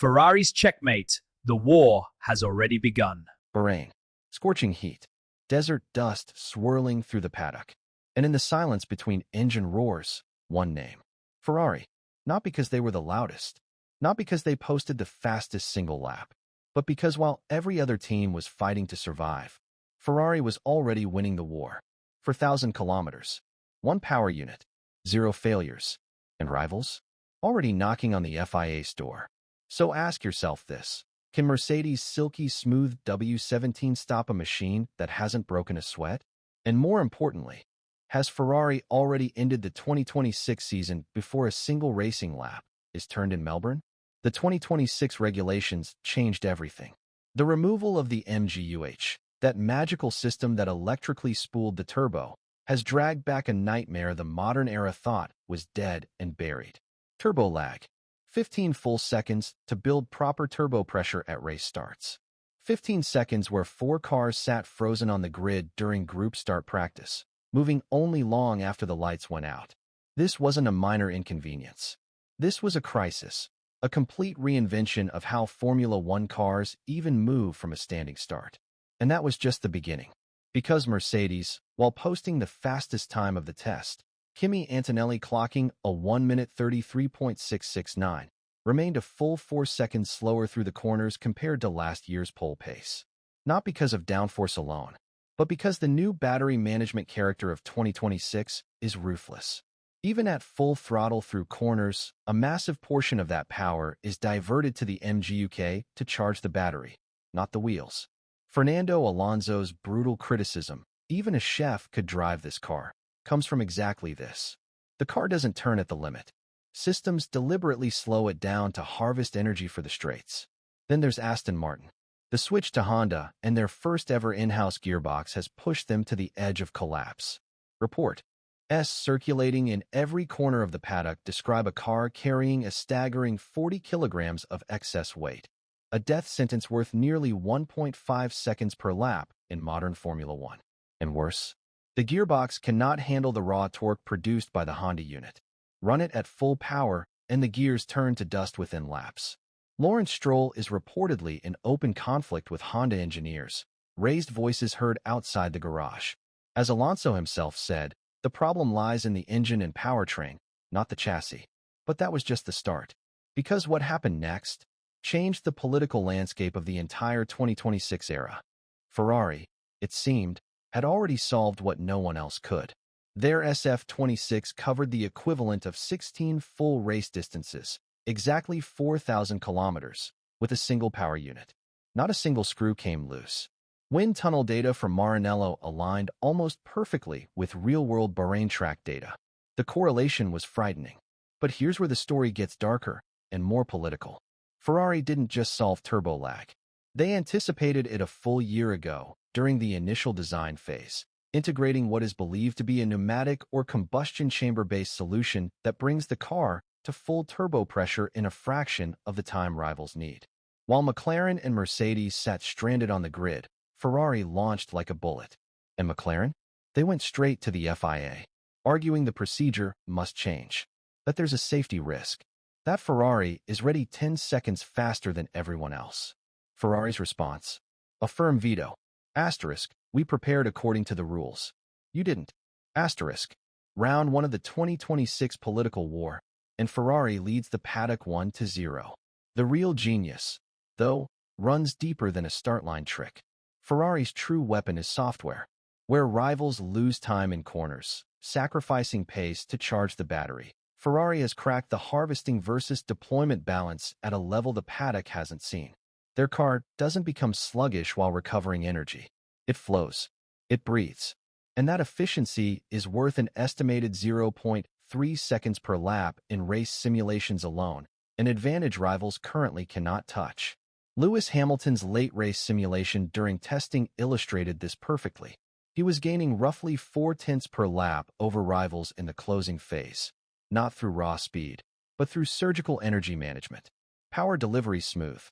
Ferrari's checkmate. The war has already begun. Bahrain. Scorching heat. Desert dust swirling through the paddock. And in the silence between engine roars, one name. Ferrari. Not because they were the loudest. Not because they posted the fastest single lap. But because while every other team was fighting to survive, Ferrari was already winning the war. For 1,000 kilometers. One power unit. 0 failures. And rivals? Already knocking on the FIA's door. So ask yourself this. Can Mercedes' silky smooth W17 stop a machine that hasn't broken a sweat? And more importantly, has Ferrari already ended the 2026 season before a single racing lap is turned in Melbourne? The 2026 regulations changed everything. The removal of the MGU-H, that magical system that electrically spooled the turbo, has dragged back a nightmare the modern era thought was dead and buried. Turbo lag. 15 full seconds to build proper turbo pressure at race starts. 15 seconds where 4 cars sat frozen on the grid during group start practice, moving only long after the lights went out. This wasn't a minor inconvenience. This was a crisis, a complete reinvention of how Formula One cars even move from a standing start. And that was just the beginning. Because Mercedes, while posting the fastest time of the test, Kimi Antonelli clocking a 1 minute 33.669, remained a full 4 seconds slower through the corners compared to last year's pole pace. Not because of downforce alone, but because the new battery management character of 2026 is ruthless. Even at full throttle through corners, a massive portion of that power is diverted to the MGU-H to charge the battery, not the wheels. Fernando Alonso's brutal criticism, even a chef could drive this car, comes from exactly this. The car doesn't turn at the limit. Systems deliberately slow it down to harvest energy for the straights. Then there's Aston Martin. The switch to Honda and their first ever in-house gearbox has pushed them to the edge of collapse. Reports circulating in every corner of the paddock describe a car carrying a staggering 40 kilograms of excess weight, a death sentence worth nearly 1.5 seconds per lap in modern Formula One. And worse, the gearbox cannot handle the raw torque produced by the Honda unit. Run it at full power, and the gears turn to dust within laps. Lawrence Stroll is reportedly in open conflict with Honda engineers, raised voices heard outside the garage. As Alonso himself said, the problem lies in the engine and powertrain, not the chassis. But that was just the start. Because what happened next changed the political landscape of the entire 2026 era. Ferrari, it seemed, had already solved what no one else could. Their SF26 covered the equivalent of 16 full race distances, exactly 4,000 kilometers, with a single power unit. Not a single screw came loose. Wind tunnel data from Maranello aligned almost perfectly with real-world Bahrain track data. The correlation was frightening. But here's where the story gets darker and more political. Ferrari didn't just solve turbo lag. They anticipated it a full year ago, during the initial design phase, integrating what is believed to be a pneumatic or combustion chamber-based solution that brings the car to full turbo pressure in a fraction of the time rivals need. While McLaren and Mercedes sat stranded on the grid, Ferrari launched like a bullet. And McLaren? They went straight to the FIA, arguing the procedure must change, that there's a safety risk, that Ferrari is ready 10 seconds faster than everyone else. Ferrari's response? A firm veto. Asterisk, we prepared according to the rules. You didn't. Asterisk. Round 1 of the 2026 political war, and Ferrari leads the paddock 1-0. The real genius, though, runs deeper than a start line trick. Ferrari's true weapon is software, where rivals lose time in corners, sacrificing pace to charge the battery. Ferrari has cracked the harvesting versus deployment balance at a level the paddock hasn't seen. Their car doesn't become sluggish while recovering energy. It flows. It breathes. And that efficiency is worth an estimated 0.3 seconds per lap in race simulations alone, an advantage rivals currently cannot touch. Lewis Hamilton's late race simulation during testing illustrated this perfectly. He was gaining roughly 4 tenths per lap over rivals in the closing phase, not through raw speed, but through surgical energy management. Power delivery smooth,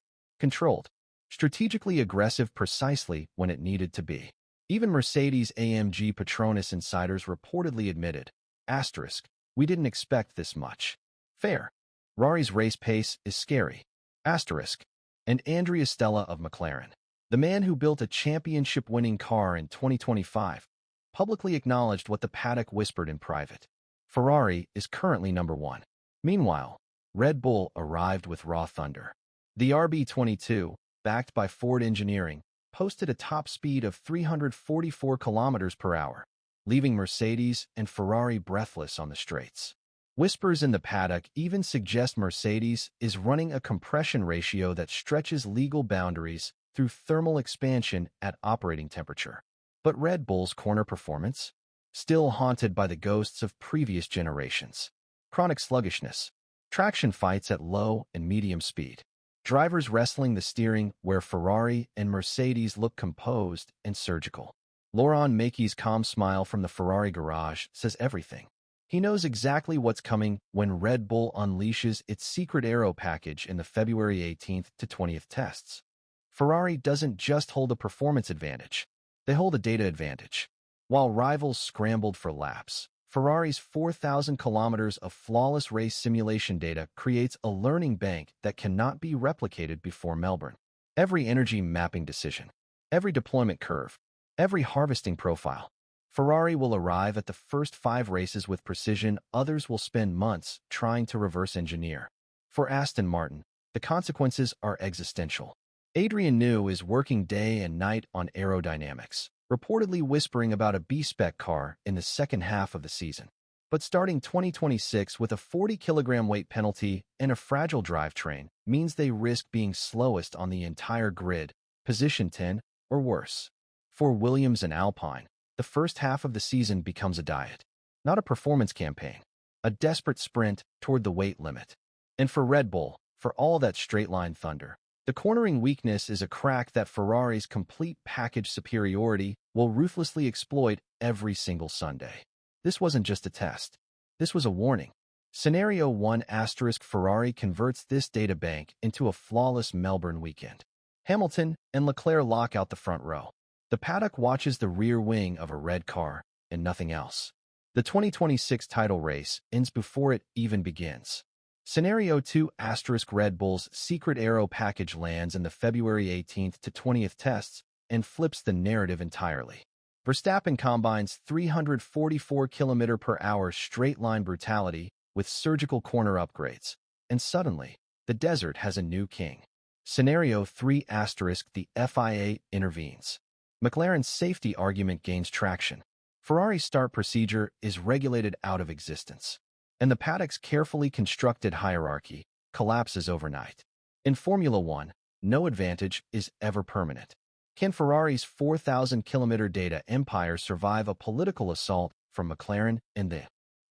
controlled, strategically aggressive precisely when it needed to be. Even Mercedes-AMG Petronas insiders reportedly admitted, asterisk, we didn't expect this much. Fair. Ferrari's race pace is scary. Asterisk. And Andrea Stella of McLaren, the man who built a championship-winning car in 2025, publicly acknowledged what the paddock whispered in private. Ferrari is currently number one. Meanwhile, Red Bull arrived with raw thunder. The RB22, backed by Ford Engineering, posted a top speed of 344 kilometers per hour, leaving Mercedes and Ferrari breathless on the straights. Whispers in the paddock even suggest Mercedes is running a compression ratio that stretches legal boundaries through thermal expansion at operating temperature. But Red Bull's corner performance? Still haunted by the ghosts of previous generations. Chronic sluggishness. Traction fights at low and medium speed. Drivers wrestling the steering where Ferrari and Mercedes look composed and surgical. Laurent Meki's calm smile from the Ferrari garage says everything. He knows exactly what's coming when Red Bull unleashes its secret aero package in the February 18th to 20th tests. Ferrari doesn't just hold a performance advantage, they hold a data advantage. While rivals scrambled for laps, Ferrari's 4,000 kilometers of flawless race simulation data creates a learning bank that cannot be replicated before Melbourne. Every energy mapping decision, every deployment curve, every harvesting profile. Ferrari will arrive at the first 5 races with precision others will spend months trying to reverse engineer. For Aston Martin, the consequences are existential. Adrian Newey is working day and night on aerodynamics, reportedly whispering about a B-spec car in the second half of the season. But starting 2026 with a 40-kilogram weight penalty and a fragile drivetrain means they risk being slowest on the entire grid, position 10 or worse. For Williams and Alpine, the first half of the season becomes a diet, not a performance campaign, a desperate sprint toward the weight limit. And for Red Bull, for all that straight-line thunder, the cornering weakness is a crack that Ferrari's complete package superiority will ruthlessly exploit every single Sunday. This wasn't just a test. This was a warning. Scenario 1 * Ferrari converts this data bank into a flawless Melbourne weekend. Hamilton and Leclerc lock out the front row. The paddock watches the rear wing of a red car and nothing else. The 2026 title race ends before it even begins. Scenario 2 * Red Bull's secret aero package lands in the February 18th to 20th tests and flips the narrative entirely. Verstappen combines 344 km/h straight-line brutality with surgical corner upgrades, and suddenly, the desert has a new king. Scenario 3 * the FIA intervenes. McLaren's safety argument gains traction. Ferrari's start procedure is regulated out of existence, and the paddock's carefully constructed hierarchy collapses overnight. In Formula One, no advantage is ever permanent. Can Ferrari's 4,000-kilometer data empire survive a political assault from McLaren and the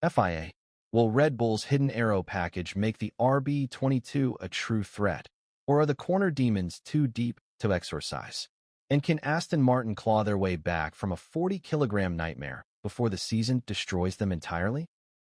FIA? Will Red Bull's hidden aero package make the RB22 a true threat, or are the corner demons too deep to exorcise? And can Aston Martin claw their way back from a 40-kilogram nightmare before the season destroys them entirely?